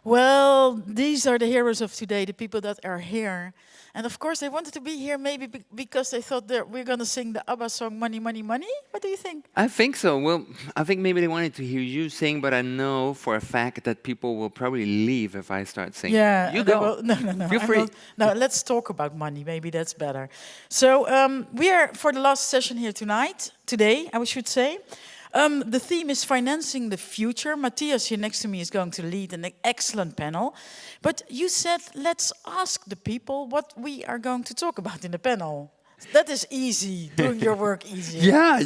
Well, these are the heroes of today, the people that are here. And of course, they wanted to be here maybe because they thought that we're going to sing the ABBA song, Money, Money, Money. What do you think? I think so. Well, I think maybe they wanted to hear you sing, but I know for a fact that people will probably leave if I start singing. Yeah, You they go. will, no, no, no. Feel I'm free. not. No, let's talk about money. Maybe that's better. So we are for the last session here tonight, today, I should say. The theme is financing the future. Matthias here next to me is going to lead an excellent panel. But you said, let's ask the people what we are going to talk about in the panel. That is easy, doing your work easier. Yeah,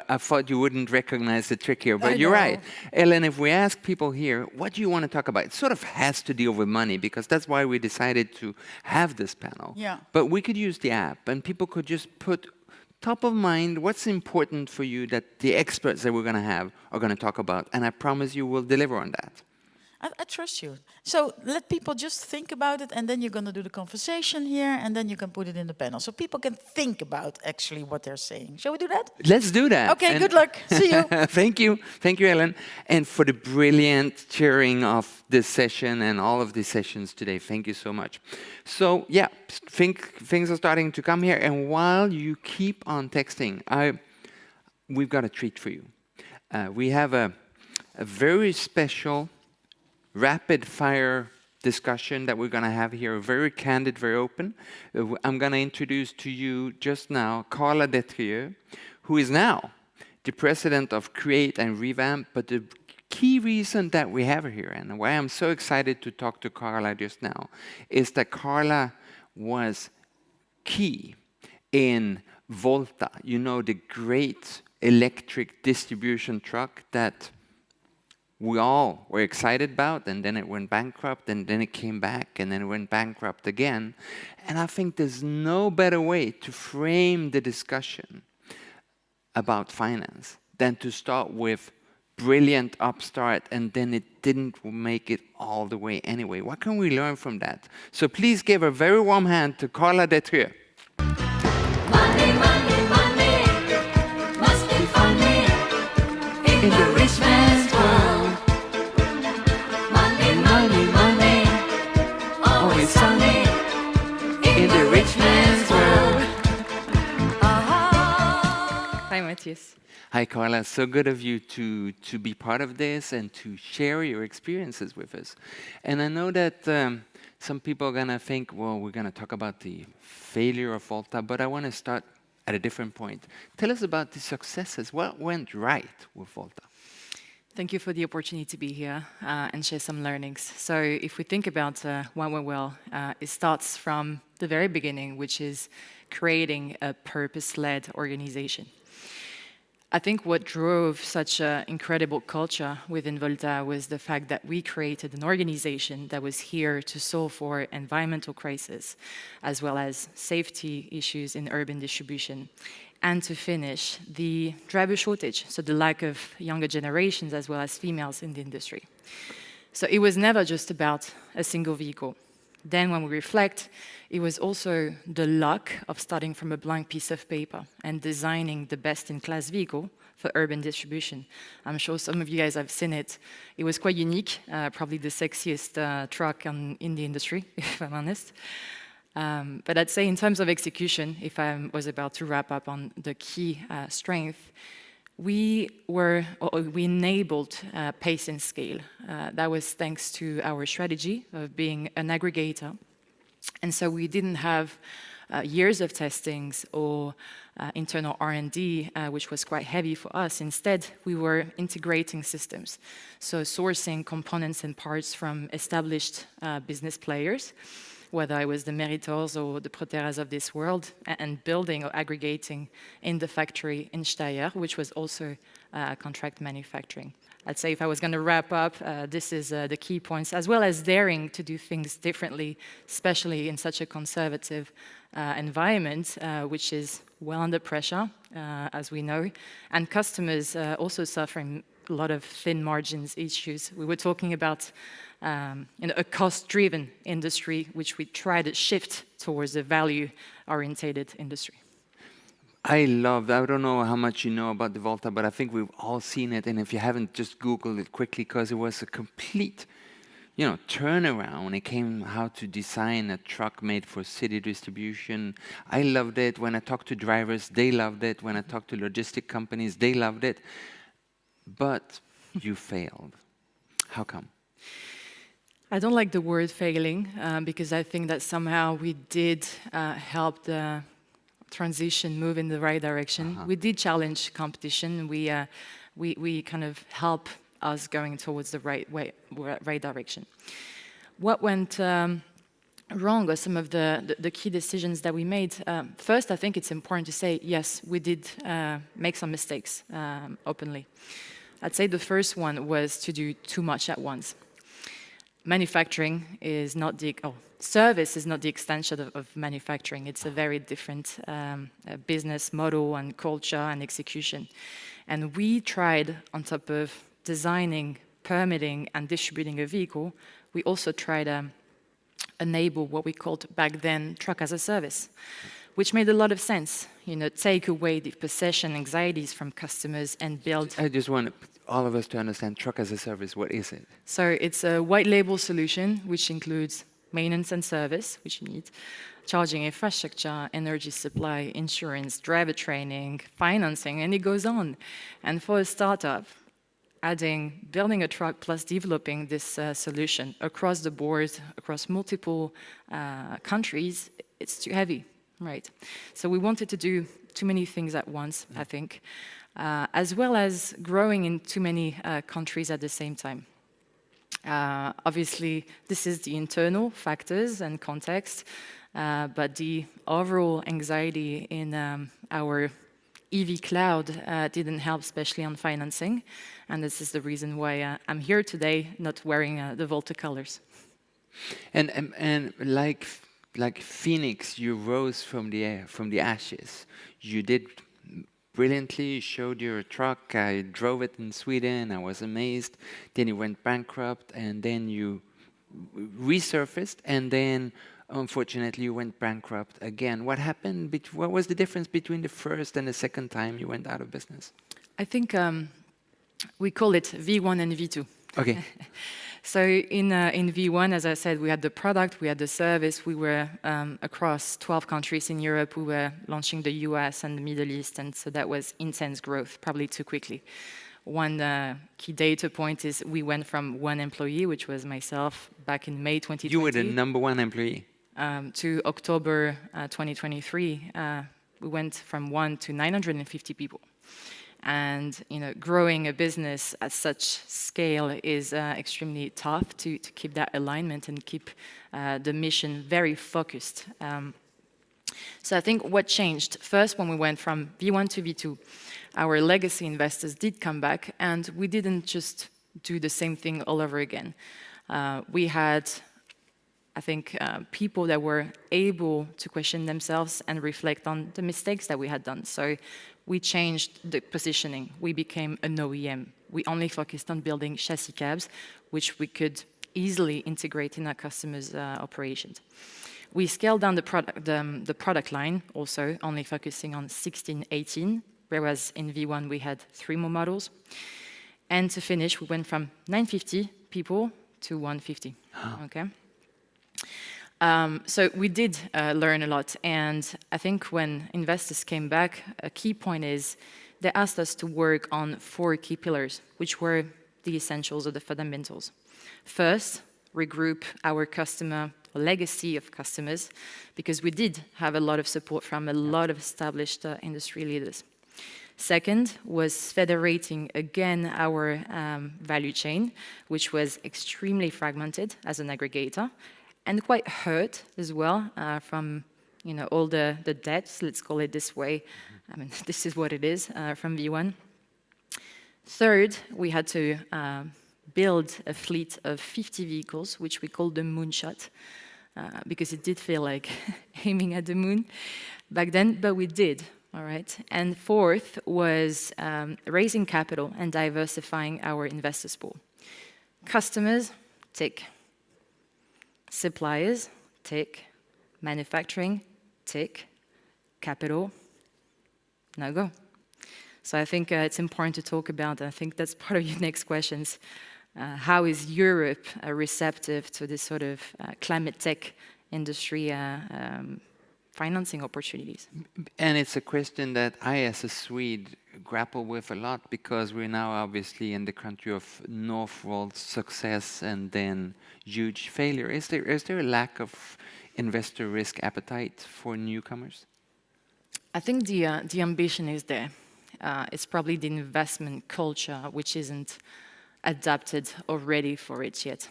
I thought you wouldn't recognize the trick here, but I you're right. know. Ellen, if we ask people here, what do you want to talk about? It sort of has to deal with money because that's why we decided to have this panel. Yeah. But we could use the app and people could just put top of mind what's important for you that the experts that we're going to have are going to talk about. And I promise you we'll deliver on that. I trust you. So let people just think about it, and then you're going to do the conversation here, and then you can put it in the panel. So people can think about actually what they're saying. Shall we do that? Let's do that. Okay, And good luck. See you. Thank you. Thank you, Ellen. And for the brilliant chairing of this session and all of these sessions today. Thank you so much. So, yeah, things are starting to come here. And while you keep on texting, we've got a treat for you. We have a very special rapid fire discussion that we're going to have here, very candid, very open. I'm going to introduce to you just now Carla Detrieux, who is now the president of Create and Revamp. But the key reason that we have her here and why I'm so excited to talk to Carla just now is that Carla was key in Volta, you know, the great electric distribution truck that we all were excited about, and then it went bankrupt, and then it came back, and then it went bankrupt again. And I think there's no better way to frame the discussion about finance than to start with brilliant upstart, and then it didn't make it all the way anyway. What can we learn from that? So please give a very warm hand to Carla Detrieux. Money, money, money, must be funny in the rich man's world. Money, money, always sunny in the rich man's world. Hi, Matthias. Hi, Carla. So good of you to be part of this and to share your experiences with us. And I know that some people are going to think, well, we're going to talk about the failure of Volta, but I want to start at a different point. Tell us about the successes. What went right with Volta? Thank you for the opportunity to be here and share some learnings. So if we think about what went well, it starts from the very beginning, which is creating a purpose-led organization. I think what drove such an incredible culture within Volta was the fact that we created an organization that was here to solve for environmental crisis, as well as safety issues in urban distribution, and to finish the driver shortage, so the lack of younger generations as well as females in the industry. So it was never just about a single vehicle. Then when we reflect, it was also the luck of starting from a blank piece of paper and designing the best-in-class vehicle for urban distribution. I'm sure some of you guys have seen it. It was quite unique, probably the sexiest truck in the industry, if I'm honest. But I'd say in terms of execution, if I was about to wrap up on the key strength, we enabled pace and scale. That was thanks to our strategy of being an aggregator. And so we didn't have years of testings or internal R&D, which was quite heavy for us. Instead, we were integrating systems. So sourcing components and parts from established business players, whether it was the Meritors or the Proteras of this world, and building or aggregating in the factory in Steyr, which was also contract manufacturing. I'd say if I was going to wrap up, this is the key points, as well as daring to do things differently, especially in such a conservative environment, which is well under pressure, as we know, and customers also suffering a lot of thin margins issues. We were talking about a cost-driven industry, which we try to shift towards a value-orientated industry. I don't know how much you know about the Volta, but I think we've all seen it. And if you haven't, just Google it quickly, because it was a complete, turnaround when it came how to design a truck made for city distribution. I loved it. When I talked to drivers, they loved it. When I talked to logistic companies, they loved it. But you failed. How come? I don't like the word failing because I think that somehow we did help the transition move in the right direction. We did challenge competition. We kind of help us going towards the right direction. What went wrong are some of the key decisions that we made. First, I think it's important to say, yes, we did make some mistakes openly. I'd say the first one was to do too much at once. Manufacturing is not service is not the extension of manufacturing. It's a very different business model and culture and execution. And we tried, on top of designing, permitting, and distributing a vehicle, we also tried to enable what we called back then truck as a service, which made a lot of sense. Take away the possession anxieties from customers and build. I just want all of us to understand truck as a service. What is it? So it's a white label solution, which includes maintenance and service, which you need, charging infrastructure, energy supply, insurance, driver training, financing, and it goes on. And for a startup, building a truck plus developing this solution across the board, across multiple countries, it's too heavy, right? So we wanted to do too many things at once, I think, as well as growing in too many countries at the same time. Obviously, this is the internal factors and context, but the overall anxiety in our EV cloud didn't help, especially on financing, and this is the reason why I'm here today, not wearing the Volta colors. And like Phoenix, you rose from the ashes. You did brilliantly, showed your truck. I drove it in Sweden. I was amazed. Then you went bankrupt, and then you resurfaced, and then unfortunately you went bankrupt again. What happened? What was the difference between the first and the second time you went out of business? I think we call it V1 and V2. Okay. So in V1, as I said, we had the product, we had the service, we were across 12 countries in Europe, we were launching the US and the Middle East, and so that was intense growth, probably too quickly. One key data point is we went from 1 employee, which was myself, back in May 2020. You were the number 1 employee. To October 2023, we went from 1 to 950 people. And growing a business at such scale is extremely tough to keep that alignment and keep the mission very focused. So I think what changed, first when we went from V1 to V2, our legacy investors did come back, and we didn't just do the same thing all over again. We had, I think, people that were able to question themselves and reflect on the mistakes that we had done. So we changed the positioning. We became an OEM. We only focused on building chassis cabs, which we could easily integrate in our customers' operations. We scaled down the product line, also only focusing on 16, 18, whereas in V1 we had 3 more models. And to finish, we went from 950 people to 150. Okay. So we did learn a lot, and I think when investors came back, a key point is they asked us to work on 4 key pillars, which were the essentials or the fundamentals. First, regroup our customer legacy of customers, because we did have a lot of support from a lot of established industry leaders. Second was federating again our value chain, which was extremely fragmented as an aggregator, and quite hurt as well from all the debts, let's call it this way. I mean, this is what it is from V1. Third, we had to build a fleet of 50 vehicles, which we called the Moonshot, because it did feel like aiming at the moon back then, but we did, all right? And fourth was raising capital and diversifying our investors pool. Customers, tick. Suppliers, tick. Manufacturing, tick. Capital, now go. So I think it's important to talk about, I think that's part of your next questions. How is Europe receptive to this sort of climate tech industry financing opportunities? And it's a question that I, as a Swede, grapple with a lot because we're now obviously in the country of Northvolt success and then huge failure. Is there a lack of investor risk appetite for newcomers? I think the ambition is there. It's probably the investment culture which isn't adapted or ready for it yet.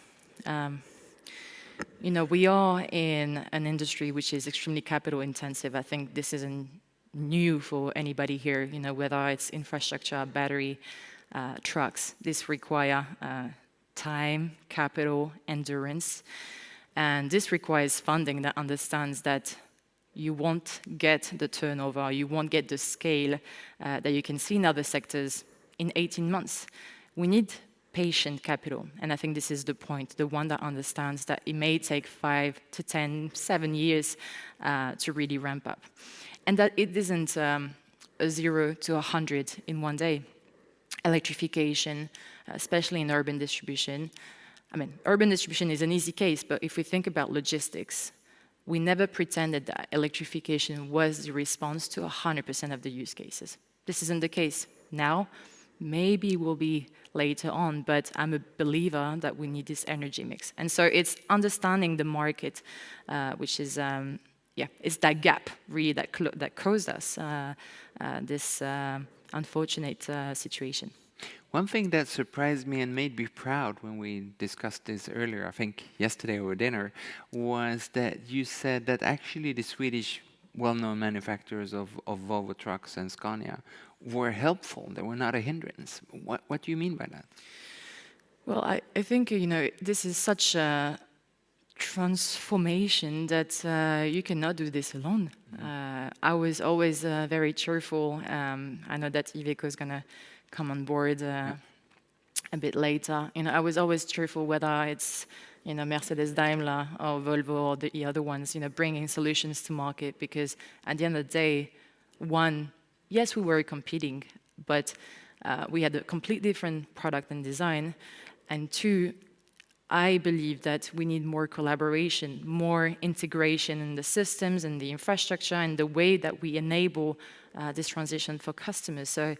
We are in an industry which is extremely capital intensive. I think this isn't new for anybody here, whether it's infrastructure, battery, trucks. This require time, capital, endurance. And this requires funding that understands that you won't get the turnover, you won't get the scale that you can see in other sectors in 18 months. We need patient capital. And I think this is the point, the one that understands that it may take 5 to 10, 7 years to really ramp up. And that it isn't a 0 to 100 in one day. Electrification, especially in urban distribution. I mean, urban distribution is an easy case, but if we think about logistics, we never pretended that electrification was the response to 100% of the use cases. This isn't the case now. Maybe will be later on, but I'm a believer that we need this energy mix. And so it's understanding the market, which is, it's that gap really that caused us this unfortunate situation. One thing that surprised me and made me proud when we discussed this earlier, I think yesterday over dinner, was that you said that actually the Swedish well-known manufacturers of Volvo trucks and Scania were helpful. They were not a hindrance. What do you mean by that? Well, I think, this is such a transformation that you cannot do this alone. I was always very cheerful. I know that Iveco is going to come on board a bit later. I was always cheerful whether it's Mercedes, Daimler, or Volvo, or the other ones, bringing solutions to market, because at the end of the day, one, yes, we were competing, but we had a completely different product and design, and two, I believe that we need more collaboration, more integration in the systems and the infrastructure and the way that we enable this transition for customers. So,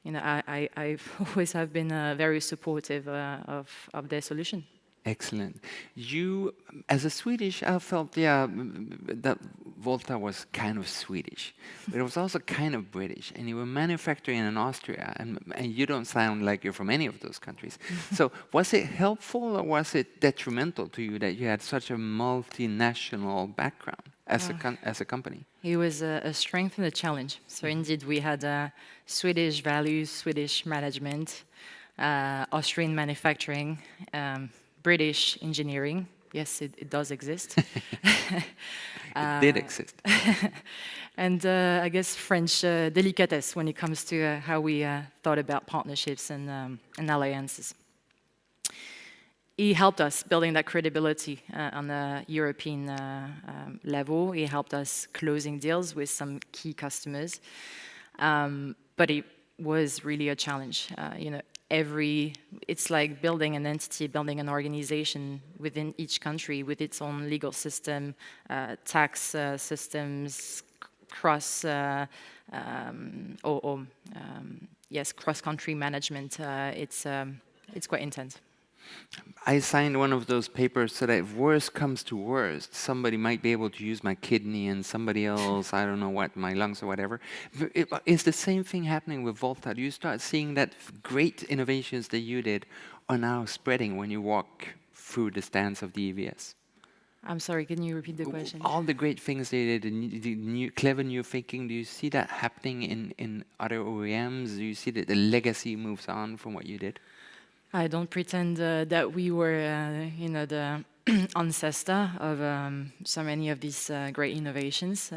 I always have been very supportive of their solution. Excellent. You, as a Swedish, I felt, that Volta was kind of Swedish, but it was also kind of British, and you were manufacturing in Austria, and you don't sound like you're from any of those countries. So was it helpful or was it detrimental to you that you had such a multinational background as a company? It was a strength and a challenge. So indeed, we had Swedish values, Swedish management, Austrian manufacturing, British engineering. Yes, it does exist. It did exist. And I guess French delicatesse when it comes to how we thought about partnerships and alliances. He helped us building that credibility on a European level. He helped us closing deals with some key customers. But it was really a challenge. It's like building an entity, building an organization within each country with its own legal system, tax systems, cross-country management. It's quite intense. I signed one of those papers so that if worst comes to worst, somebody might be able to use my kidney and somebody else, I don't know what, my lungs or whatever. Is the same thing happening with Volta? Do you start seeing that great innovations that you did are now spreading when you walk through the stands of the EVS? I'm sorry, can you repeat the question? All the great things they did, the clever new thinking, do you see that happening in other OEMs? Do you see that the legacy moves on from what you did? I don't pretend that we were, the ancestor of so many of these great innovations,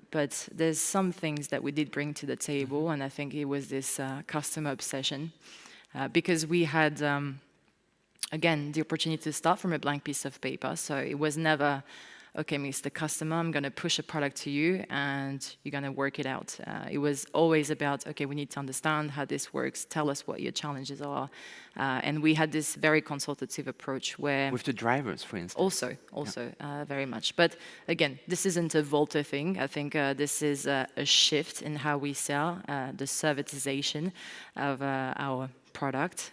but there's some things that we did bring to the table, and I think it was this customer obsession, because we had, again, the opportunity to start from a blank piece of paper, so it was never okay, Mr. Customer, I'm going to push a product to you and you're going to work it out. It was always about, okay, we need to understand how this works. Tell us what your challenges are. And we had this very consultative approach where... With the drivers, for instance. Also, very much. But again, this isn't a Volta thing. I think this is a shift in how we sell, the servitization of our product.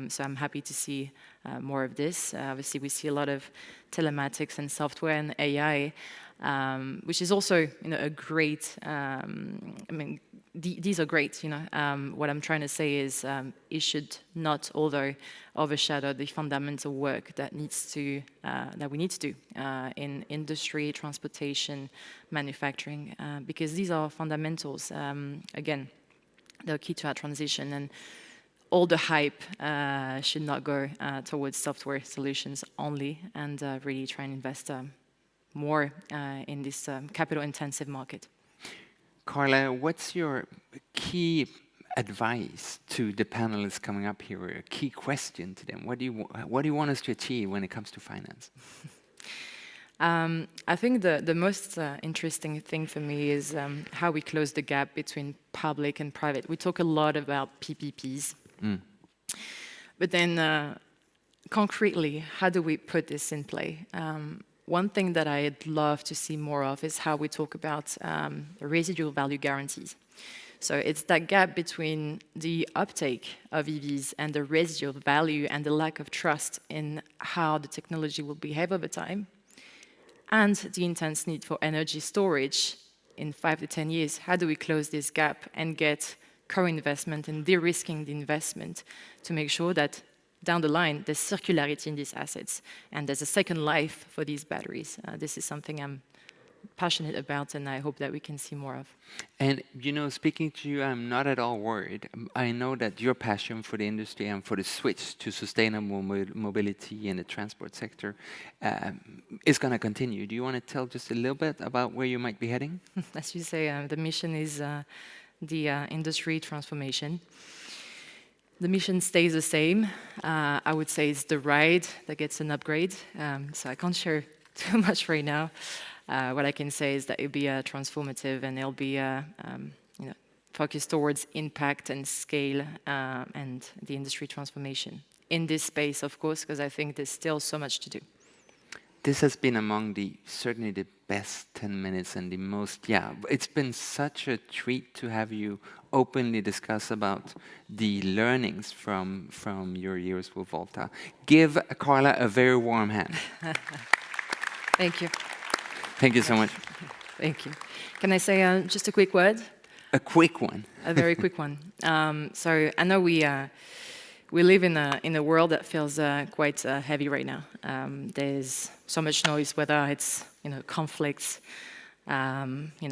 So I'm happy to see more of this. Obviously, we see a lot of telematics and software and AI, which is also, a great. These are great. What I'm trying to say is it should not, although, overshadow the fundamental work that we need to do in industry, transportation, manufacturing, because these are fundamentals. Again, they're key to our transition, and all the hype should not go towards software solutions only, and really try and invest more in this capital-intensive market. Carla, what's your key advice to the panelists coming up here, or a key question to them? What do you want us to achieve when it comes to finance? I think the most interesting thing for me is how we close the gap between public and private. We talk a lot about PPPs, but then concretely, how do we put this in play? One thing that I'd love to see more of is how we talk about residual value guarantees. So it's that gap between the uptake of EVs and the residual value and the lack of trust in how the technology will behave over time, and the intense need for energy storage in 5 to 10 years. How do we close this gap and get co-investment and de-risking the investment to make sure that down the line, there's circularity in these assets, and there's a second life for these batteries. This is something I'm passionate about, and I hope that we can see more of. And, speaking to you, I'm not at all worried. I know that your passion for the industry and for the switch to sustainable mobility in the transport sector is going to continue. Do you want to tell just a little bit about where you might be heading? As you say, the mission is the industry transformation. The mission stays the same. I would say it's the ride that gets an upgrade. So I can't share too much right now. What I can say is that it'll be transformative, and it'll be focused towards impact and scale and the industry transformation in this space, of course, because I think there's still so much to do. This has been among certainly the best 10 minutes and the most, it's been such a treat to have you openly discuss about the learnings from your years with Volta. Give Carla a very warm hand. Thank you. Thank you so much. Thank you. Can I say just a quick word? A quick one. A very quick one. So I know we live in a world that feels quite heavy right now. There's so much noise, whether it's conflicts,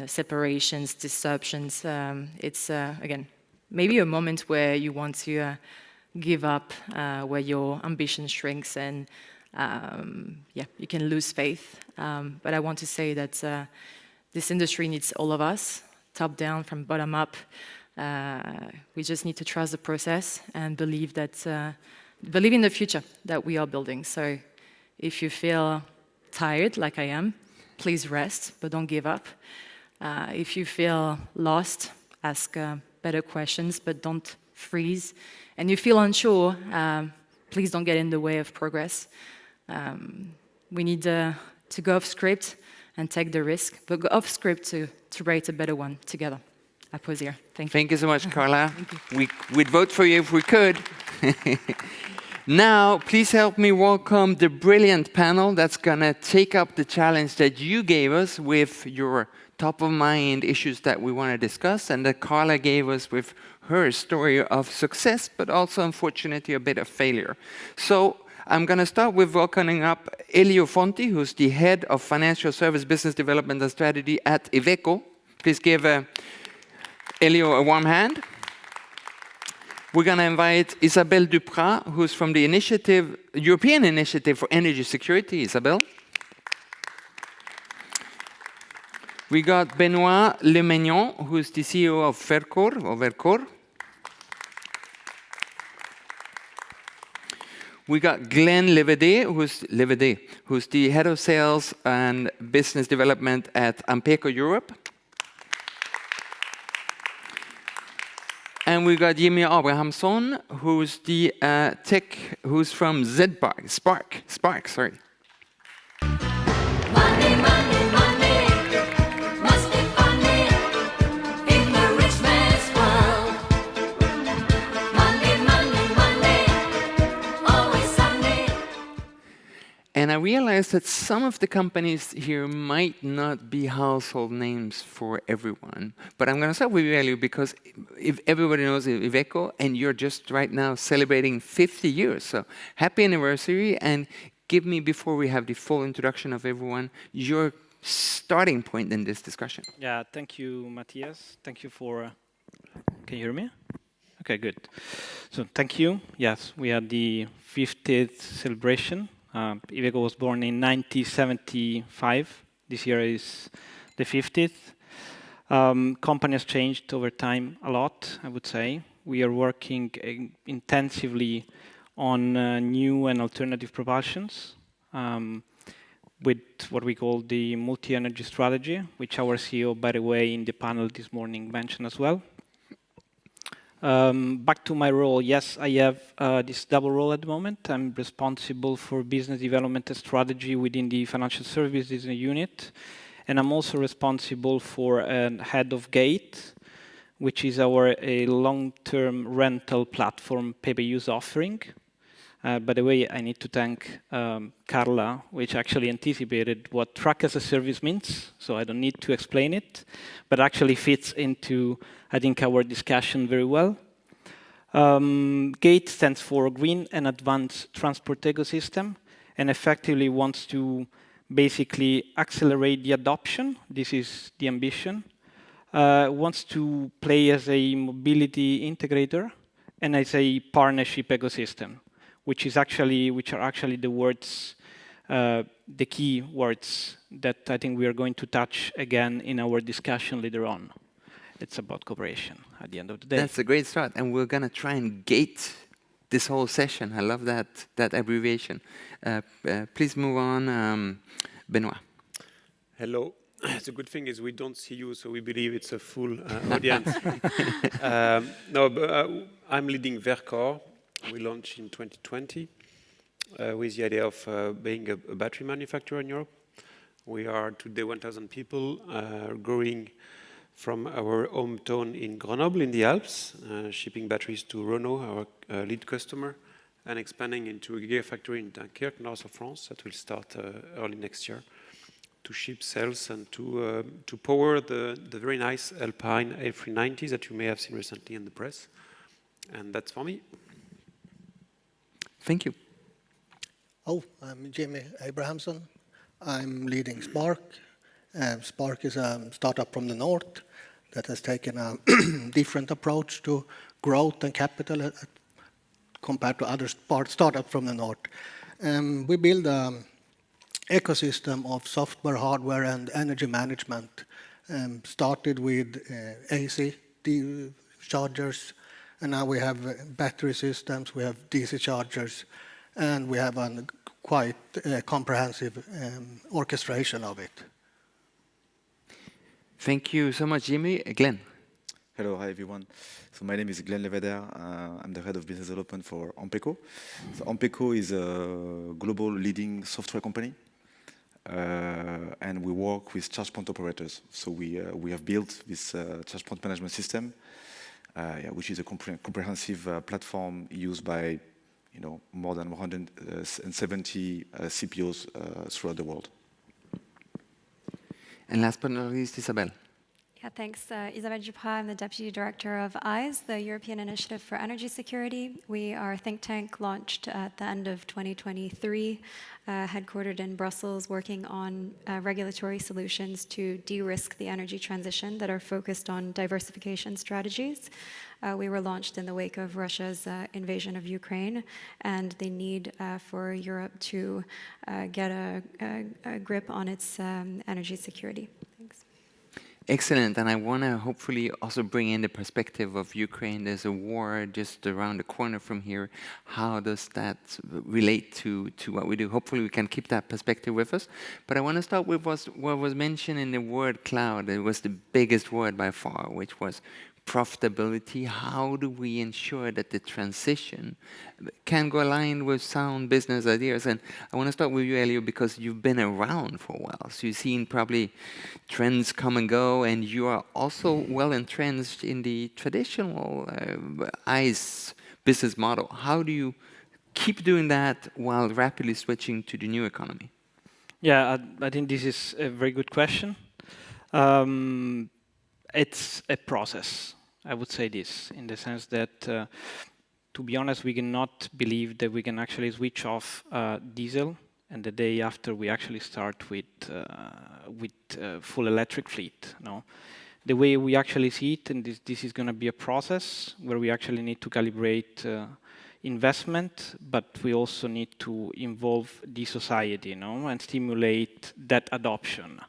separations, disruptions. It's again maybe a moment where you want to give up, where your ambition shrinks, and you can lose faith. But I want to say that this industry needs all of us, top down, from bottom up. We just need to trust the process and believe in the future that we are building. So if you feel tired, like I am, please rest, but don't give up. If you feel lost, ask better questions, but don't freeze. And you feel unsure, please don't get in the way of progress. We need to go off script and take the risk, but go off script to write a better one together. I pause here. Thank you. Thank you so much, Carla. We'd vote for you if we could. Now, please help me welcome the brilliant panel that's going to take up the challenge that you gave us with your top-of-mind issues that we want to discuss, and that Carla gave us with her story of success, but also, unfortunately, a bit of failure. So I'm going to start with welcoming up Elio Fonti, who's the Head of Financial Service Business Development and Strategy at Iveco. Please give Elio a warm hand. We're going to invite Isabelle Duprat, who's from the European Initiative for Energy Security. Isabelle. We got Benoit Lemagnon, who's the CEO of Verkor. We got Glenn Levede, who's the head of sales and business development at Ampeco Europe. And we got Jimmy Abrahamsson, who's the who's from Spark, sorry. Money, money, money must be funny in the rich man's world. Money, money, money, always sunny. And I realized that some of the companies here might not be household names for everyone. But I'm going to start with Ivelio because if everybody knows Iveco, and you're just right now celebrating 50 years. So happy anniversary. And give me, before we have the full introduction of everyone, your starting point in this discussion. Yeah, thank you, Matthias. Thank you for... Can you hear me? Okay, good. So thank you. Yes, we had the 50th celebration. Iveco was born in 1975. This year is the 50th. Company has changed over time a lot, I would say. We are working intensively on new and alternative propulsions with what we call the multi-energy strategy, which our CEO, by the way, in the panel this morning mentioned as well. Back to my role, yes, I have this double role at the moment. I'm responsible for business development and strategy within the financial services unit. And I'm also responsible for head of GATE, which is our long-term rental platform pay-per-use offering. By the way, I need to thank Carla, which actually anticipated what truck as a service means, so I don't need to explain it, but actually fits into, I think, our discussion very well. GATE stands for Green and Advanced Transport Ecosystem, and effectively wants to basically accelerate the adoption. This is the ambition. Wants to play as a mobility integrator and as a partnership ecosystem, which are actually the words, the key words that I think we are going to touch again in our discussion later on. It's about cooperation at the end of the day. That's a great start, and we're going to try and gate this whole session. I love that abbreviation. Please move on, Benoit. Hello. The good thing is we don't see you, so we believe it's a full audience. I'm leading Verkor. We launched in 2020 with the idea of being a battery manufacturer in Europe. We are today 1,000 people, growing from our hometown in Grenoble in the Alps, shipping batteries to Renault, our lead customer, and expanding into a gigafactory in Dunkerque, north of France, that will start early next year, to ship cells and to power the very nice Alpine A390 that you may have seen recently in the press. And that's for me. Thank you. I'm Jimmy Abrahamsson. I'm leading Spark. Spark is a startup from the north that has taken a different approach to growth and capital compared to other startups from the north. We build an ecosystem of software, hardware, and energy management. Started with AC chargers, and now we have battery systems, we have DC chargers, and we have a quite comprehensive orchestration of it. Thank you so much, Jimmy. Glenn. Hello, hi everyone. So my name is Glenn Leveder. I'm the head of business development for Ampeco. So Ampeco is a global leading software company, and we work with charge point operators. So we have built this charge point management system, which is a comprehensive platform used by more than 170 CPOs throughout the world. And last but not least, Isabelle. Yeah, thanks. Isabelle Duprat, I'm the Deputy Director of EYES, the European Initiative for Energy Security. We are a think tank launched at the end of 2023, headquartered in Brussels, working on regulatory solutions to de-risk the energy transition that are focused on diversification strategies. We were launched in the wake of Russia's invasion of Ukraine and the need for Europe to get a grip on its energy security. Thanks. Excellent, and I want to hopefully also bring in the perspective of Ukraine. There's a war just around the corner from here. How does that relate to what we do? Hopefully we can keep that perspective with us. But I want to start with what was mentioned in the word cloud. It was the biggest word by far, which was profitability. How do we ensure that the transition can go aligned with sound business ideas? And I want to start with you, Elio, because you've been around for a while. So you've seen probably trends come and go, and you are also well entrenched in the traditional ICE business model. How do you keep doing that while rapidly switching to the new economy? Yeah, I think this is a very good question. It's a process, I would say this, in the sense that, to be honest, we cannot believe that we can actually switch off diesel and the day after we actually start with full electric fleet. No? The way we actually see it, and this is going to be a process where we actually need to calibrate investment, but we also need to involve the society, no? And stimulate that adoption.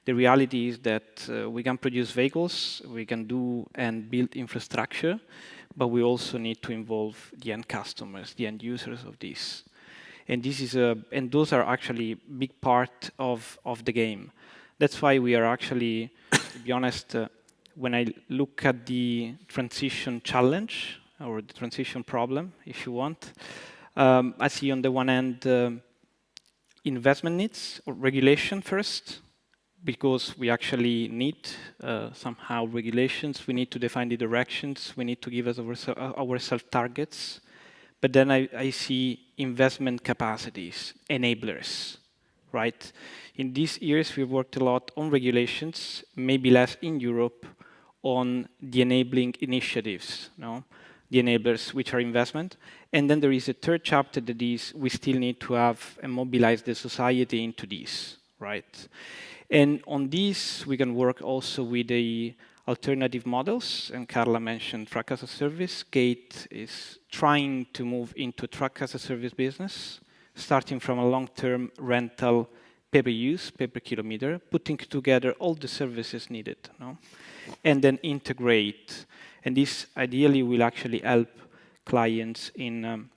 The reality is that we can produce vehicles, we can do and build infrastructure, but we also need to involve the end customers, the end users of this. And this is and those are actually big part of the game. That's why we are actually, to be honest, when I look at the transition challenge or the transition problem, if you want, I see on the one hand investment needs or regulation first, because we actually need somehow regulations, we need to define the directions, we need to give us ourselves targets. But then I see investment capacities, enablers, right? In these years, we've worked a lot on regulations, maybe less in Europe, on the enabling initiatives, no? The enablers, which are investment. And then there is a third chapter that is, we still need to have and mobilize the society into this, right? And on this, we can work also with the alternative models, and Carla mentioned truck as a service. Gate is trying to move into truck as a service business, starting from a long-term rental pay-per-use, pay-per-kilometer, putting together all the services needed, no? And then integrate. And this ideally will actually help clients in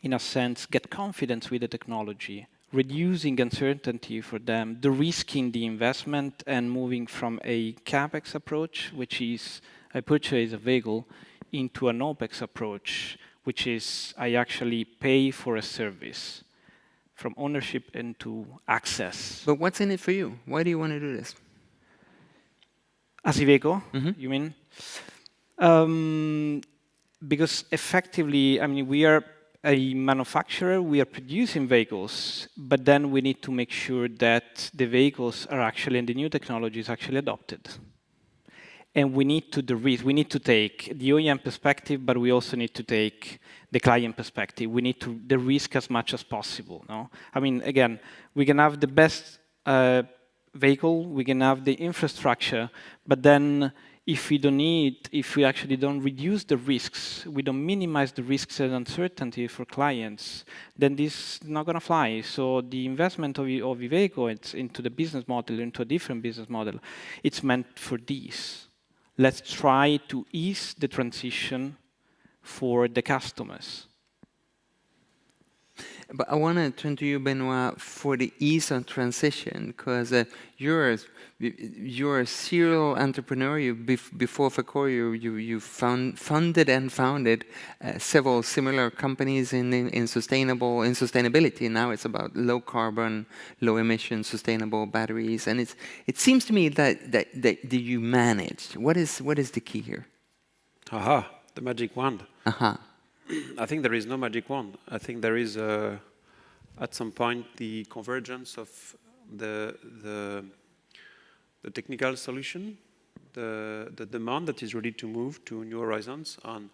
a sense, get confidence with the technology, reducing uncertainty for them, de-risking the investment and moving from a CapEx approach, which is I purchase a vehicle, into an OpEx approach, which is I actually pay for a service from ownership into access. But what's in it for you? Why do you want to do this? As Iveco, you mean? Because effectively, I mean, we are a manufacturer, we are producing vehicles, but then we need to make sure that the vehicles are actually, and the new technology is actually adopted. And we need to we need to take the OEM perspective, but we also need to take the client perspective. We need to de-risk as much as possible, no? I mean, again, we can have the best vehicle, we can have the infrastructure, but then if we actually don't reduce the risks, we don't minimize the risks and uncertainty for clients, then this is not going to fly. So the investment of Iveco, it's into the business model, into a different business model, it's meant for this. Let's try to ease the transition for the customers. But I want to turn to you, Benoit, for the ease of transition, because you're a serial entrepreneur. Before Facor, you funded and founded several similar companies in sustainability. And now it's about low carbon, low emission, sustainable batteries. And it seems to me that you managed. What is the key here? Aha, the magic wand. Aha. I think there is no magic wand. I think there is, at some point, the convergence of the technical solution, the demand that is ready to move to new horizons, on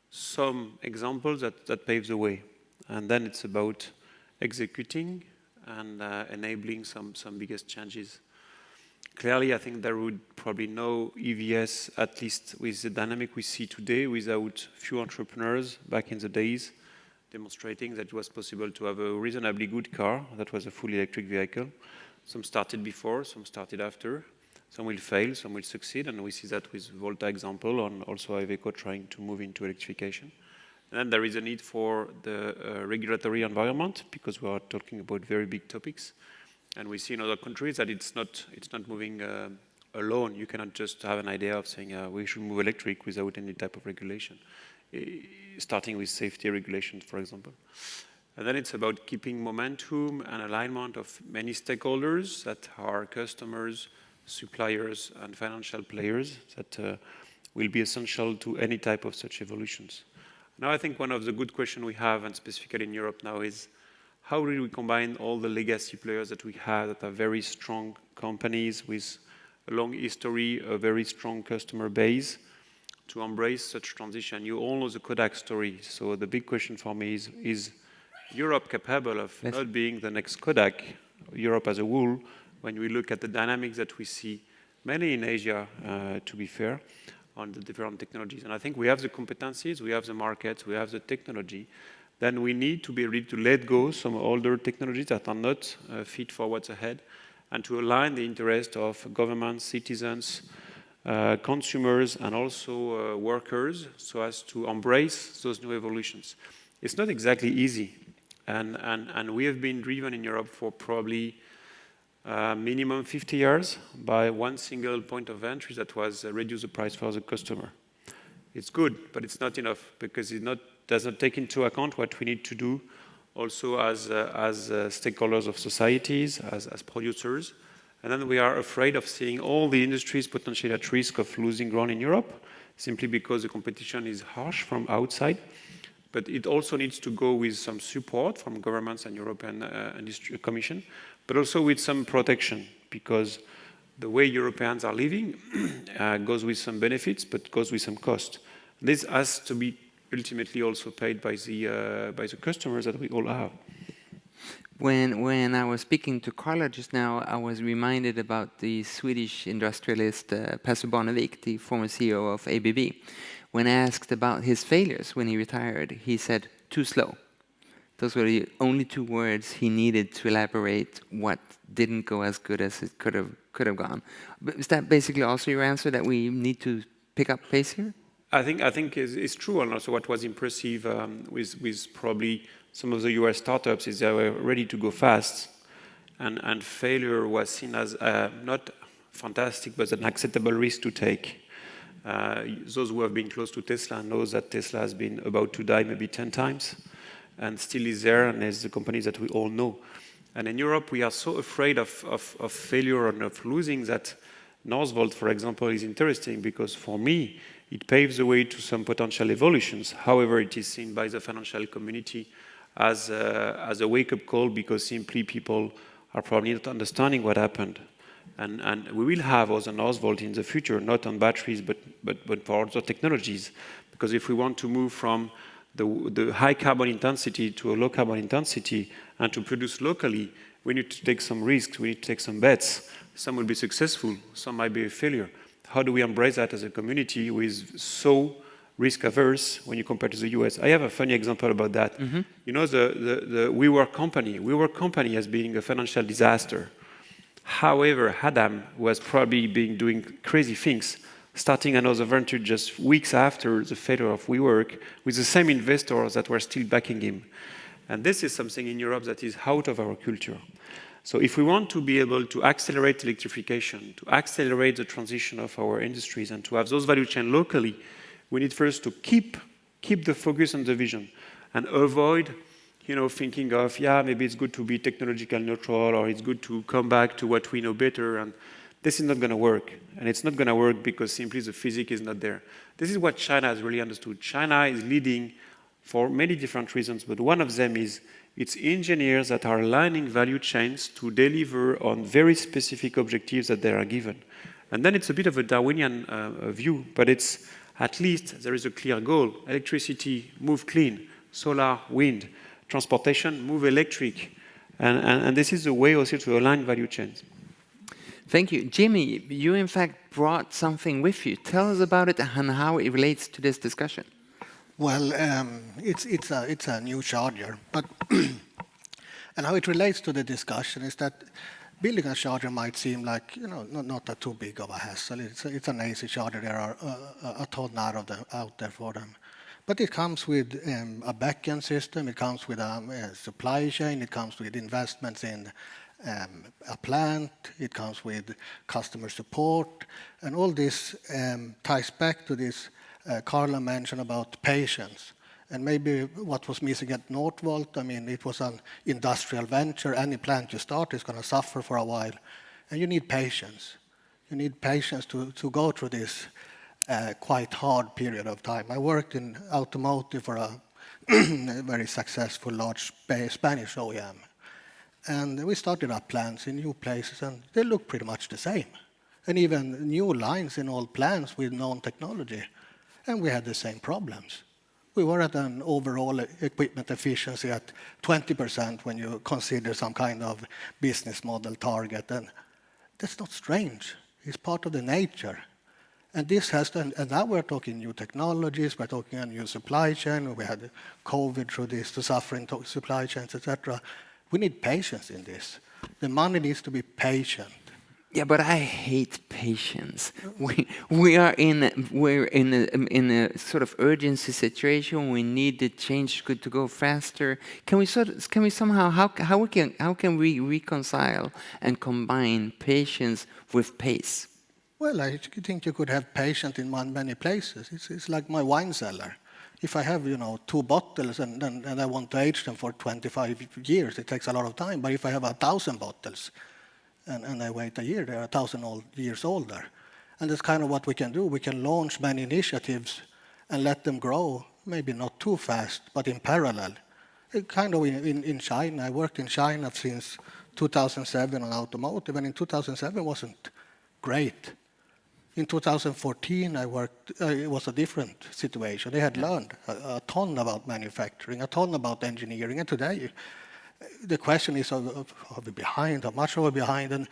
some examples that paves the way. And then it's about executing and enabling some biggest changes. Clearly, I think there would probably no EVS, at least with the dynamic we see today, without few entrepreneurs back in the days demonstrating that it was possible to have a reasonably good car that was a fully electric vehicle. Some started before, some started after. Some will fail, some will succeed, and we see that with Volta example, and also Iveco trying to move into electrification. And then there is a need for the regulatory environment, because we are talking about very big topics. And we see in other countries that it's not moving alone. You cannot just have an idea of saying we should move electric without any type of regulation, starting with safety regulations, for example. And then it's about keeping momentum and alignment of many stakeholders that are customers, suppliers, and financial players that will be essential to any type of such evolutions. Now I think one of the good questions we have, and specifically in Europe now, is how do we combine all the legacy players that we have that are very strong companies with a long history, a very strong customer base, to embrace such transition? You all know the Kodak story. So the big question for me is Europe capable of not being the next Kodak, Europe as a whole, when we look at the dynamics that we see, mainly in Asia, to be fair, on the different technologies. And I think we have the competencies, we have the markets, we have the technology. Then we need to be ready to let go some older technologies that are not fit for what's ahead, and to align the interest of governments, citizens, consumers, and also workers, so as to embrace those new evolutions. It's not exactly easy. And we have been driven in Europe for probably minimum 50 years by one single point of entry that was reduce the price for the customer. It's good, but it's not enough, because it does not take into account what we need to do also as stakeholders of societies, as producers. And then we are afraid of seeing all the industries potentially at risk of losing ground in Europe, simply because the competition is harsh from outside. But it also needs to go with some support from governments and European Commission, but also with some protection, because the way Europeans are living goes with some benefits, but goes with some cost. This has to be ultimately also paid by the customers that we all have. When I was speaking to Carla just now, I was reminded about the Swedish industrialist Per Barnevik, the former CEO of ABB. When asked about his failures when he retired, he said, "Too slow." Those were the only two words he needed to elaborate what didn't go as good as it could have gone. But is that basically also your answer, that we need to pick up pace here? I think it's true, and also what was impressive with probably some of the US startups is they were ready to go fast, and failure was seen as not fantastic, but an acceptable risk to take. Those who have been close to Tesla knows that Tesla has been about to die maybe 10 times, and still is there, and is the company that we all know. And in Europe, we are so afraid of failure and of losing that Northvolt, for example, is interesting, because for me, it paves the way to some potential evolutions. However, it is seen by the financial community as a wake-up call, because simply people are probably not understanding what happened. And we will have other Northvolt in the future, not on batteries, but for other technologies. Because if we want to move from the high carbon intensity to a low carbon intensity and to produce locally, we need to take some risks, we need to take some bets. Some will be successful, some might be a failure. How do we embrace that as a community who is so risk averse when you compare to the US? I have a funny example about that. Mm-hmm. You know, the WeWork company as being a financial disaster. However, Adam was probably doing crazy things, starting another venture just weeks after the failure of WeWork with the same investors that were still backing him. And this is something in Europe that is out of our culture. So if we want to be able to accelerate electrification, to accelerate the transition of our industries, and to have those value chains locally, we need first to keep the focus on the vision and avoid thinking of, maybe it's good to be technological neutral, or it's good to come back to what we know better. And this is not going to work. And it's not going to work because simply the physics is not there. This is what China has really understood. China is leading for many different reasons, but one of them is it's engineers that are aligning value chains to deliver on very specific objectives that they are given. And then it's a bit of a Darwinian view, but it's at least there is a clear goal. Electricity, move clean. Solar, wind. Transportation, move electric. And this is the way also to align value chains. Thank you. Jimmy, you in fact brought something with you. Tell us about it and how it relates to this discussion. Well, it's a new charger, but And how it relates to the discussion is that building a charger might seem like, not a too big of a hassle. It's an AC charger. There are a ton out there for them. But it comes with a back-end system. It comes with a supply chain. It comes with investments in a plant. It comes with customer support. And all this ties back to this Carla mentioned about patience. And maybe what was missing at Northvolt, it was an industrial venture. Any plant you start is going to suffer for a while. And you need patience. You need patience to go through this quite hard period of time. I worked in automotive for a very successful large Spanish OEM. And we started up plants in new places, and they look pretty much the same. And even new lines in old plants with known technology. And we had the same problems. We were at an overall equipment efficiency at 20% when you consider some kind of business model target. And that's not strange. It's part of the nature. And this has to, and now we're talking new technologies, we're talking a new supply chain. We had COVID through this, the suffering supply chains, etc. We need patience in this. The money needs to be patient. Yeah, but I hate patience. We're in a sort of urgency situation. We need the change to go faster. Can we somehow how can we reconcile and combine patience with pace? Well, I think you could have patience in many places. It's like my wine cellar. If I have 2 bottles and I want to age them for 25 years, it takes a lot of time. But if I have 1,000 bottles, and I wait a year, they're 1,000 years older. And that's kind of what we can do. We can launch many initiatives and let them grow, maybe not too fast, but in parallel. Kind of in China. I worked in China since 2007 on automotive, and in 2007 wasn't great. In 2014, I worked, it was a different situation. They had learned a ton about manufacturing, a ton about engineering, and today, the question is, are we behind? How much are we behind? And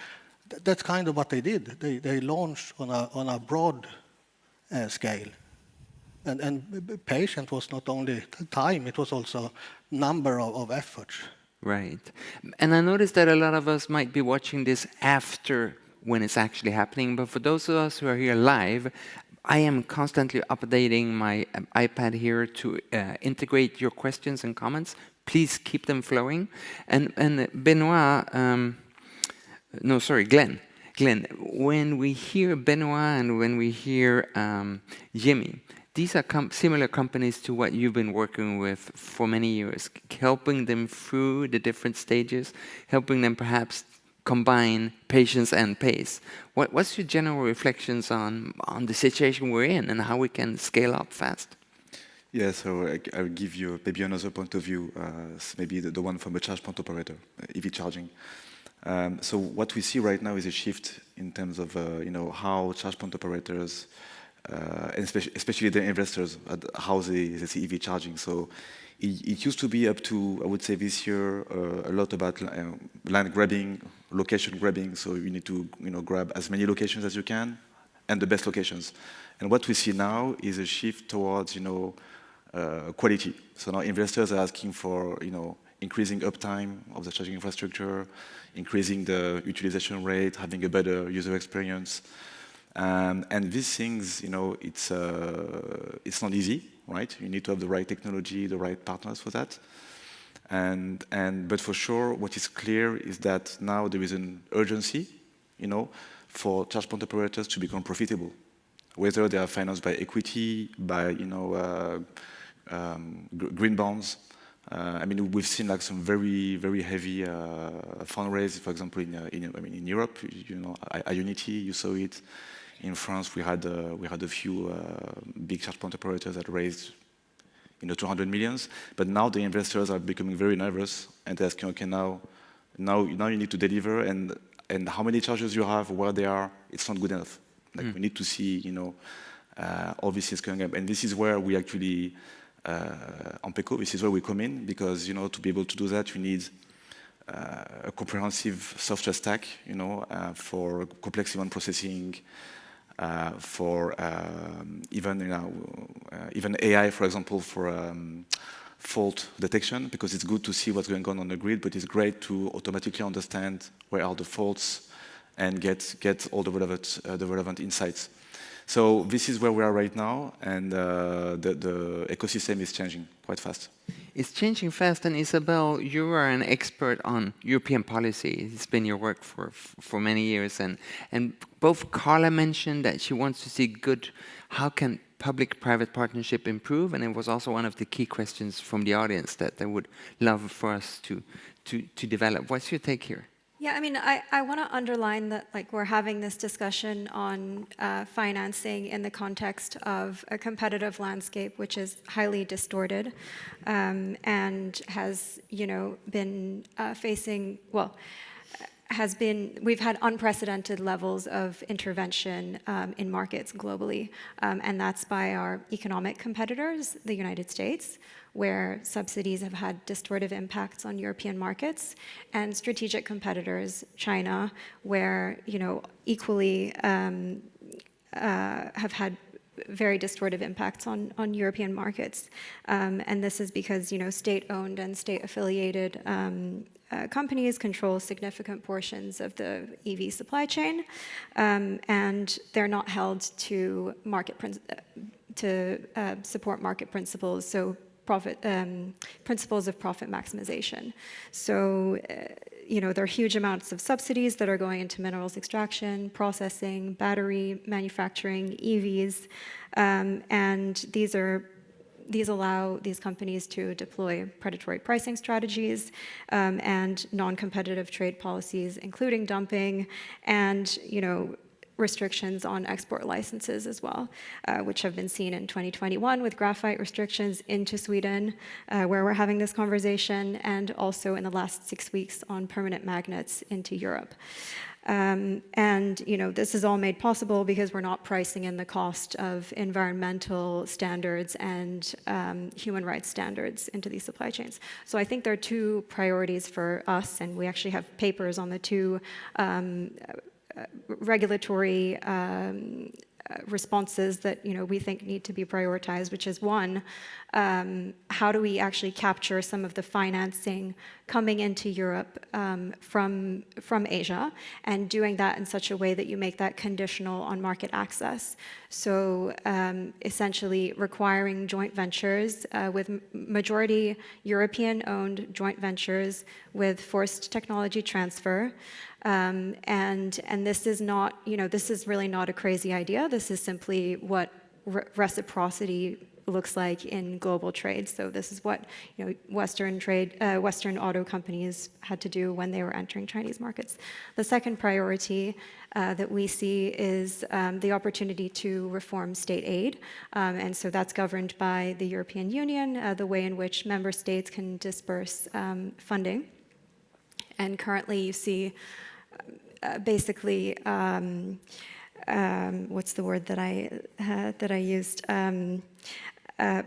that's kind of what they did. They launched on a broad scale. And patient was not only time, it was also number of efforts. Right. And I noticed that a lot of us might be watching this after when it's actually happening. But for those of us who are here live, I am constantly updating my iPad here to integrate your questions and comments. Please keep them flowing. And Benoit, Glenn, when we hear Benoit and when we hear Jimmy, these are similar companies to what you've been working with for many years, helping them through the different stages, helping them perhaps combine patience and pace. What's your general reflections on the situation we're in and how we can scale up fast? Yeah, so I'll give you maybe another point of view, maybe the one from a charge point operator, EV charging. So what we see right now is a shift in terms of how charge point operators, and especially the investors, how they see EV charging. So it used to be up to, I would say this year, a lot about land grabbing, location grabbing. So you need to grab as many locations as you can and the best locations. And what we see now is a shift towards quality. So now investors are asking for increasing uptime of the charging infrastructure, increasing the utilization rate, having a better user experience. And these things, it's not easy, right? You need to have the right technology, the right partners for that. But for sure, what is clear is that now there is an urgency, for charge point operators to become profitable, whether they are financed by equity, by green bonds. We've seen like some very, very heavy fundraising, for example, in Europe. Ionity, you saw it. In France, we had a few big charge point operators that raised 200 millions. But now the investors are becoming very nervous and they're asking, okay, now you need to deliver, and how many chargers you have, where they are, it's not good enough. Like we need to see, all this is going up, and this is where we actually, Ampeco, this is where we come in, because to be able to do that, you need a comprehensive software stack, for complex event processing, for even AI, for example, for fault detection, because it's good to see what's going on the grid, but it's great to automatically understand where are the faults and get all the relevant insights. So this is where we are right now, and the ecosystem is changing quite fast. It's changing fast, and Isabel, you are an expert on European policy. It's been your work for many years, and both Carla mentioned that she wants to see how can public-private partnership improve, and it was also one of the key questions from the audience that they would love for us to develop. What's your take here? Yeah, I mean, I want to underline that, like, we're having this discussion on financing in the context of a competitive landscape which is highly distorted and has, been facing, we've had unprecedented levels of intervention in markets globally, and that's by our economic competitors, the United States, where subsidies have had distortive impacts on European markets, and strategic competitors, China, where, equally have had very distortive impacts on European markets. And this is because, state-owned and state-affiliated companies control significant portions of the EV supply chain, and they're not held to support market principles, so principles of profit maximization. So, there are huge amounts of subsidies that are going into minerals extraction, processing, battery manufacturing, EVs, and these allow these companies to deploy predatory pricing strategies and non-competitive trade policies, including dumping and, restrictions on export licenses as well, which have been seen in 2021 with graphite restrictions into Sweden, where we're having this conversation, and also in the last 6 weeks on permanent magnets into Europe. And this is all made possible because we're not pricing in the cost of environmental standards and human rights standards into these supply chains. So I think there are two priorities for us, and we actually have papers on the two regulatory responses that we think need to be prioritized, which is one, how do we actually capture some of the financing coming into Europe from Asia, and doing that in such a way that you make that conditional on market access. So essentially requiring joint ventures with majority European-owned joint ventures with forced technology transfer. And this is not, this is really not a crazy idea. This is simply what reciprocity looks like in global trade. So this is what Western auto companies had to do when they were entering Chinese markets. The second priority that we see is the opportunity to reform state aid. And so that's governed by the European Union, the way in which member states can disperse funding. And currently you see basically, what's the word that I used?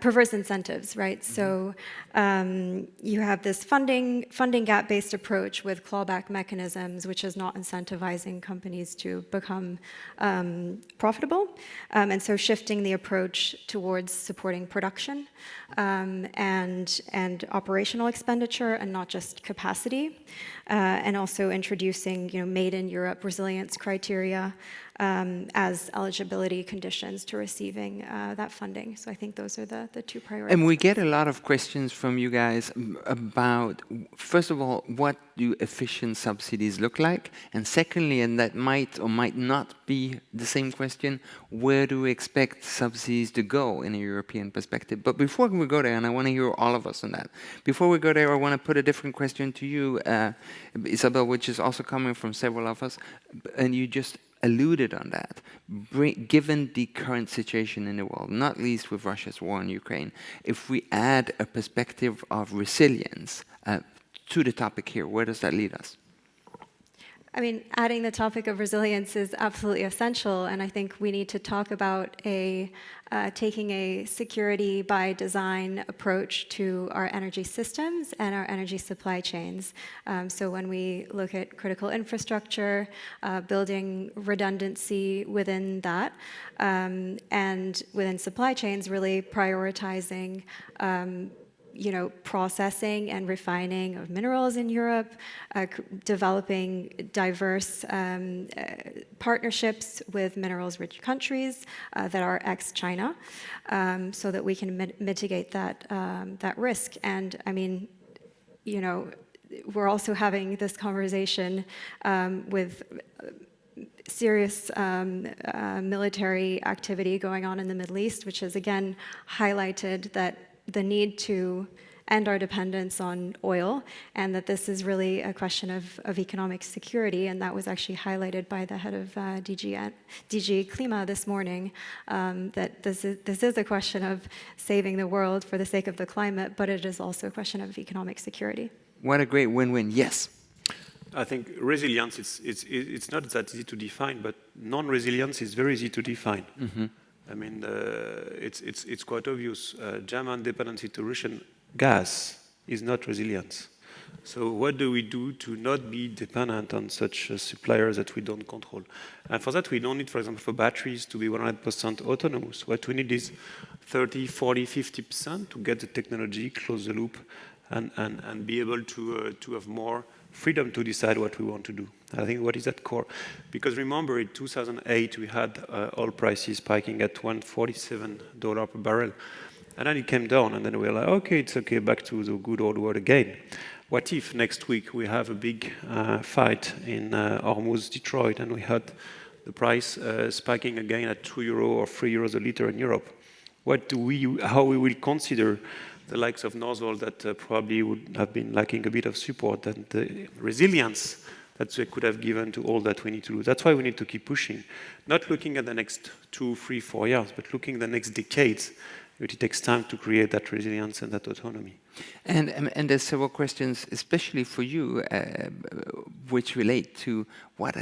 Perverse incentives, right? So you have this funding gap-based approach with clawback mechanisms, which is not incentivizing companies to become profitable, and so shifting the approach towards supporting production and operational expenditure, and not just capacity, and also introducing made in Europe resilience criteria as eligibility conditions to receiving that funding. So I think those are the two priorities. And we get a lot of questions from you guys about, first of all, what do efficient subsidies look like? And secondly, and that might or might not be the same question, where do we expect subsidies to go in a European perspective? But before we go there, and I want to hear all of us on that, before we go there, I want to put a different question to you, Isabel, which is also coming from several of us, and you just alluded on that. Given the current situation in the world, not least with Russia's war in Ukraine, if we add a perspective of resilience to the topic here, where does that lead us? I mean, adding the topic of resilience is absolutely essential, and I think we need to talk about taking a security by design approach to our energy systems and our energy supply chains. So when we look at critical infrastructure, building redundancy within that, and within supply chains, really prioritizing processing and refining of minerals in Europe, developing diverse partnerships with minerals-rich countries that are ex-China, so that we can mitigate that risk. And I mean, we're also having this conversation with serious military activity going on in the Middle East, which has again highlighted that the need to end our dependence on oil, and that this is really a question of economic security. And that was actually highlighted by the head of DG Klima this morning, that this is a question of saving the world for the sake of the climate, but it is also a question of economic security. What a great win-win. Yes. I think resilience, it's not that easy to define, but non-resilience is very easy to define. I mean, it's quite obvious. German dependency to Russian gas is not resilience. So what do we do to not be dependent on such suppliers that we don't control? And for that, we don't need, for example, for batteries to be 100% autonomous. What we need is 30, 40, 50% to get the technology, close the loop, and be able to have more freedom to decide what we want to do. I think what is at core. Because remember, in 2008, we had oil prices spiking at $147 per barrel. And then it came down, and then we were like, okay, it's okay, back to the good old world again. What if next week we have a big fight in Hormuz, Detroit, and we had the price spiking again at €2 or €3 a liter in Europe? How we will consider the likes of Northvolt that probably would have been lacking a bit of support and the resilience that they could have given to all that we need to do. That's why we need to keep pushing, not looking at the next 2, 3, 4 years, but looking at the next decades. It takes time to create that resilience and that autonomy. And there's several questions, especially for you, which relate to what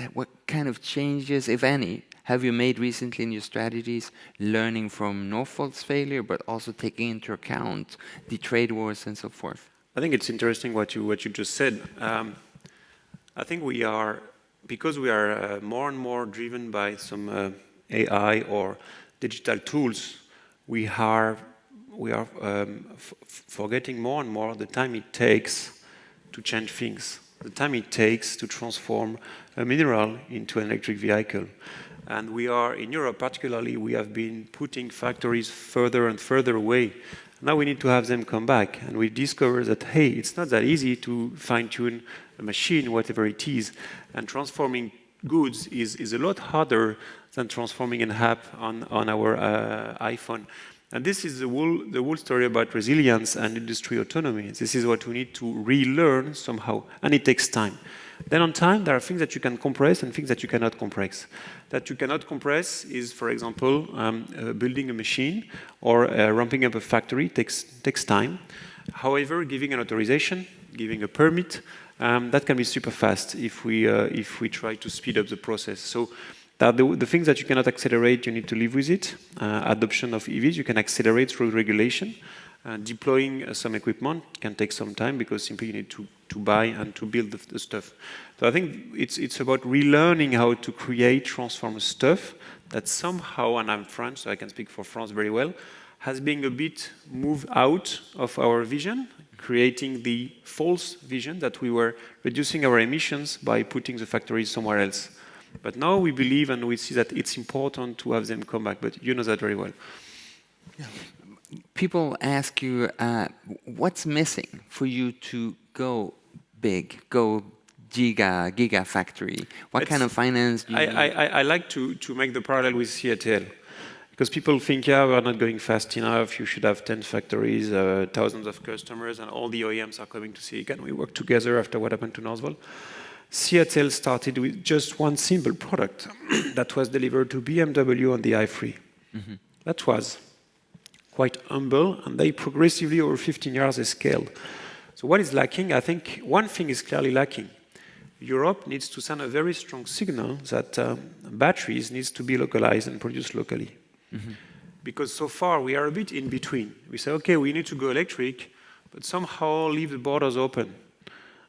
kind of changes, if any, have you made recently in your strategies, learning from Northvolt's failure, but also taking into account the trade wars and so forth? I think it's interesting what you just said. I think because we are more and more driven by some AI or digital tools, we are forgetting more and more the time it takes to change things, the time it takes to transform a mineral into an electric vehicle. And we are, in Europe particularly, we have been putting factories further and further away. Now we need to have them come back. And we discover that, hey, it's not that easy to fine-tune a machine, whatever it is. And transforming goods is a lot harder than transforming an app on our iPhone. And this is the whole story about resilience and industry autonomy. This is what we need to relearn somehow, and it takes time. Then on time, there are things that you can compress and things that you cannot compress. That you cannot compress is, for example, building a machine or ramping up a factory takes time. However, giving an authorization, giving a permit, that can be super fast if we try to speed up the process. So the things that you cannot accelerate, you need to live with it. Adoption of EVs, you can accelerate through regulation. Deploying some equipment can take some time because simply you need to buy and to build the stuff. So I think it's about relearning how to create, transform stuff that somehow, and I'm French, so I can speak for France very well, has been a bit moved out of our vision, creating the false vision that we were reducing our emissions by putting the factories somewhere else. But now we believe and we see that it's important to have them come back, but you know that very well. Yeah. People ask you, what's missing for you to go big, go giga factory? What kind of finance do you need? I like to make the parallel with CATL. Because people think, yeah, we're not going fast enough, you should have 10 factories, thousands of customers, and all the OEMs are coming to see, can we work together after what happened to Northvolt? CATL started with just one simple product that was delivered to BMW on the i3. Mm-hmm. That was quite humble, and they progressively, over 15 years, they scaled. So what is lacking? I think one thing is clearly lacking. Europe needs to send a very strong signal that batteries needs to be localized and produced locally. Mm-hmm. Because so far we are a bit in between. We say, okay, we need to go electric, but somehow leave the borders open.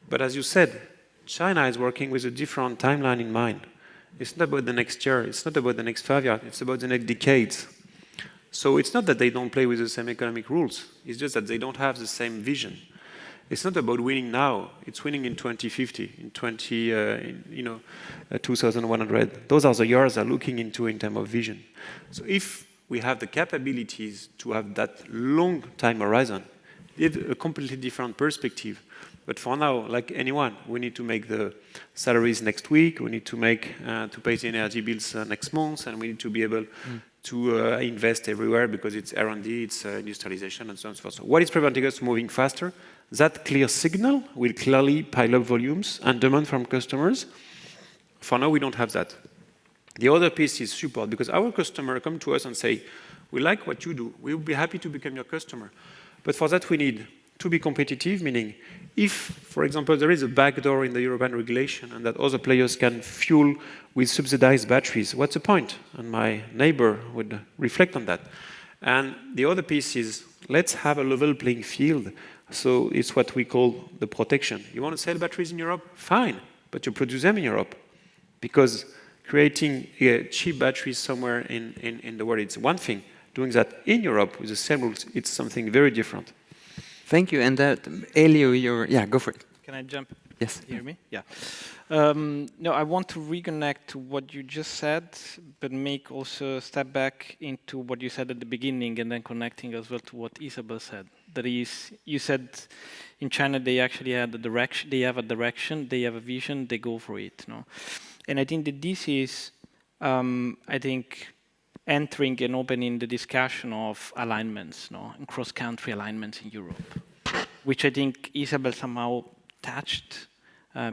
But as you said, China is working with a different timeline in mind. It's not about the next year, it's not about the next 5 years, it's about the next decades. So it's not that they don't play with the same economic rules. It's just that they don't have the same vision. It's not about winning now. It's winning in 2050, in 2100. Those are the years they're looking into in terms of vision. So if we have the capabilities to have that long time horizon, we have a completely different perspective. But for now, like anyone, we need to make the salaries next week. We need to make to pay the energy bills next month, and we need to be able to invest everywhere because it's R&D, it's industrialization, and so on and so forth. So what is preventing us from moving faster? That clear signal will clearly pile up volumes and demand from customers. For now, we don't have that. The other piece is support, because our customer come to us and say, we like what you do. We will be happy to become your customer. But for that, we need to be competitive, meaning if, for example, there is a backdoor in the European regulation and that other players can fuel with subsidized batteries, what's the point? And my neighbor would reflect on that. And the other piece is, let's have a level playing field. So it's what we call the protection. You want to sell batteries in Europe? Fine, but you produce them in Europe. Because creating cheap batteries somewhere in the world, it's one thing. Doing that in Europe with the same rules, it's something very different. Thank you. And that, Elio, yeah, go for it. Can I jump? Yes. Hear me? Yeah. No, I want to reconnect to what you just said, but make also a step back into what you said at the beginning, and then connecting as well to what Isabel said. That is, you said in China they actually had a direction, they have a direction, they have a vision, they go for it. No? And I think that this is, entering and opening the discussion of alignments, no, and cross-country alignments in Europe, which I think Isabel somehow touched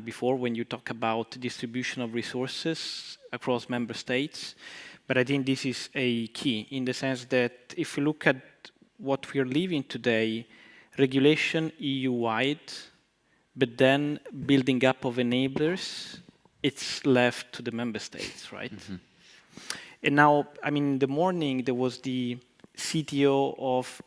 before when you talk about distribution of resources across member states. But I think this is a key in the sense that if you look at what we are living today, regulation EU-wide, but then building up of enablers, it's left to the member states, right? Mm-hmm. And now, I mean, in the morning, there was the CTO of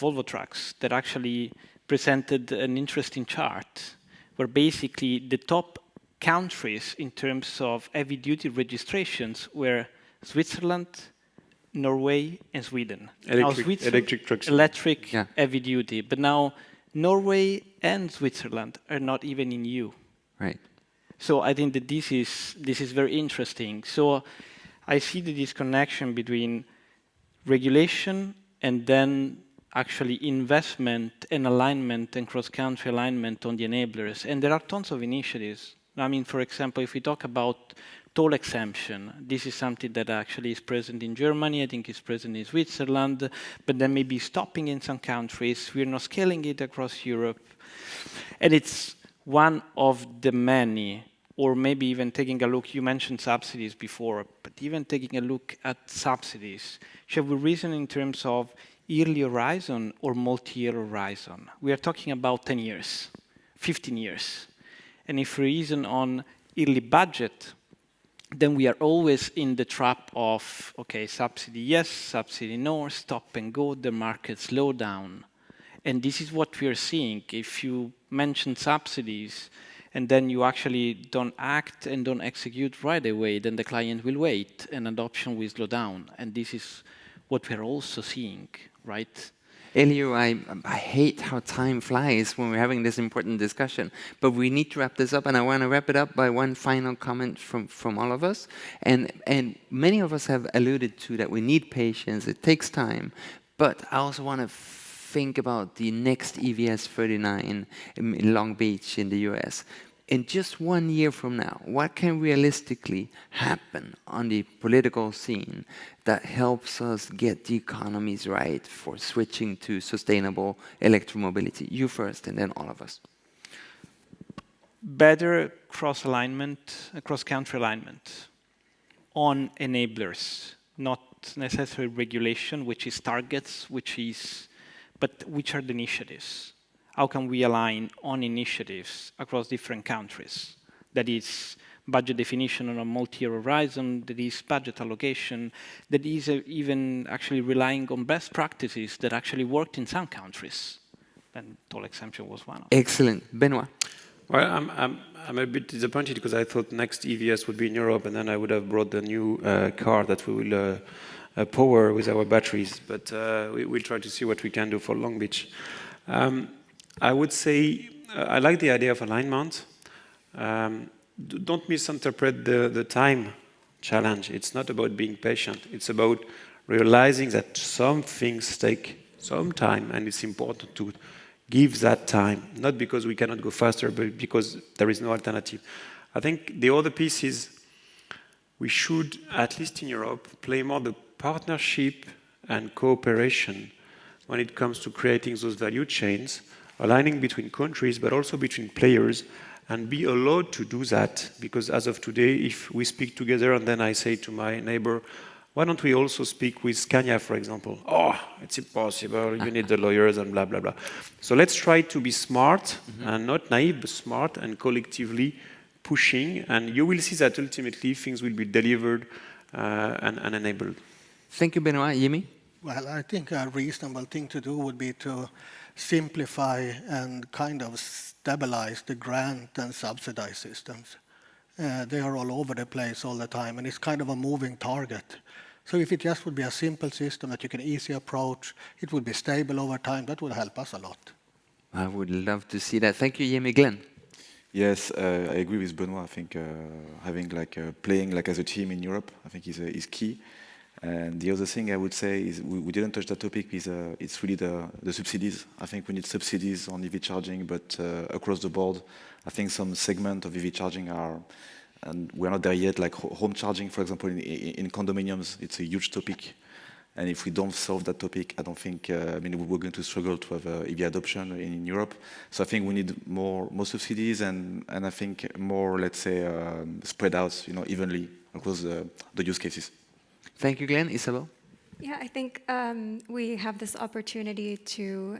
Volvo Trucks that actually presented an interesting chart where basically the top countries in terms of heavy-duty registrations were Switzerland, Norway, and Sweden. Electric trucks. Electric, yeah. Heavy-duty. But now Norway and Switzerland are not even in EU. Right. So I think that this is very interesting. So I see the disconnection between regulation and then actually investment and alignment and cross-country alignment on the enablers. And there are tons of initiatives. I mean, for example, if we talk about toll exemption, this is something that actually is present in Germany, I think it's present in Switzerland, but then maybe stopping in some countries. We're not scaling it across Europe. And it's one of the many, or maybe even taking a look, you mentioned subsidies before, but even taking a look at subsidies. Shall we reason in terms of yearly horizon or multi-year horizon? We are talking about 10 years, 15 years. And if we reason on yearly budget, then we are always in the trap of, okay, subsidy yes, subsidy no, stop and go, the market slow down. And this is what we are seeing. If you mention subsidies, and then you actually don't act and don't execute right away, then the client will wait and adoption will slow down. And this is what we're also seeing, right? Elio, I hate how time flies when we're having this important discussion, but we need to wrap this up, and I want to wrap it up by one final comment from all of us. And many of us have alluded to that we need patience, it takes time, but I also want to think about the next EVS 39 in Long Beach in the US. In just 1 year from now, what can realistically happen on the political scene that helps us get the economies right for switching to sustainable electromobility? You first, and then all of us. Better cross-alignment, cross-country alignment on enablers, not necessarily regulation, which is targets, but which are the initiatives? How can we align on initiatives across different countries? That is budget definition on a multi-year horizon, that is budget allocation, that is even actually relying on best practices that actually worked in some countries. And toll exemption was one of them. Excellent. Benoit? Well, I'm a bit disappointed because I thought next EVS would be in Europe, and then I would have brought the new car that we will power with our batteries. But we'll try to see what we can do for Long Beach. I would say I like the idea of alignment. Don't misinterpret the time challenge. It's not about being patient. It's about realizing that some things take some time, and it's important to give that time, not because we cannot go faster, but because there is no alternative. I think the other piece is we should, at least in Europe, play more the partnership and cooperation when it comes to creating those value chains, aligning between countries, but also between players, and be allowed to do that. Because as of today, if we speak together and then I say to my neighbor, why don't we also speak with Scania, for example? Oh, it's impossible, you need the lawyers and blah, blah, blah. So let's try to be smart, and not naive, but smart, and collectively pushing, and you will see that ultimately things will be delivered and enabled. Thank you, Benoit. Yemi? Well, I think a reasonable thing to do would be to simplify and kind of stabilize the grant and subsidize systems. They are all over the place all the time, and it's kind of a moving target. So if it just would be a simple system that you can easily approach, it would be stable over time, that would help us a lot. I would love to see that. Thank you, Yemi. Glenn? Yes, I agree with Benoit. I think having playing like as a team in Europe, I think is key. And the other thing I would say is we didn't touch that topic. Is it's really the subsidies. I think we need subsidies on EV charging, but across the board, I think some segment of EV charging are, and we're not there yet. Like home charging, for example, in condominiums, it's a huge topic. And if we don't solve that topic, I don't think, we're going to struggle to have EV adoption in Europe. So I think we need more subsidies and I think more, let's say, spread out, evenly across the use cases. Thank you, Glenn. Isabel? Yeah, I think we have this opportunity to,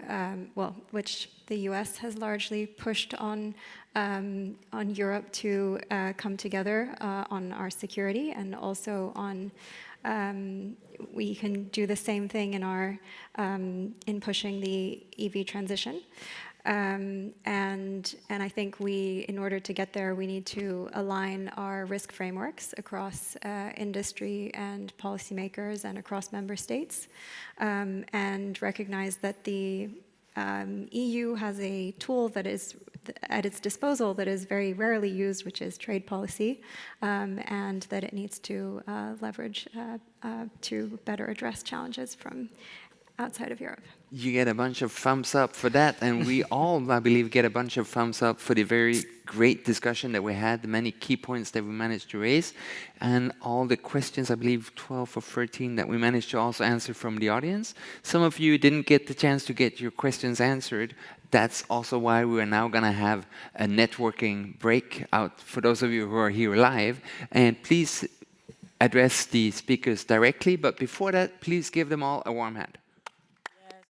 which the U.S. has largely pushed on Europe to come together on our security, and also on we can do the same thing in our in pushing the EV transition. And I think in order to get there, we need to align our risk frameworks across industry and policymakers and across member states, and recognize that the EU has a tool that is at its disposal that is very rarely used, which is trade policy, and that it needs to leverage to better address challenges from outside of Europe. You get a bunch of thumbs up for that, and we all, I believe, get a bunch of thumbs up for the very great discussion that we had, the many key points that we managed to raise, and all the questions, I believe 12 or 13, that we managed to also answer from the audience. Some of you didn't get the chance to get your questions answered. That's also why we are now going to have a networking breakout for those of you who are here live. And please address the speakers directly, but before that, please give them all a warm hand.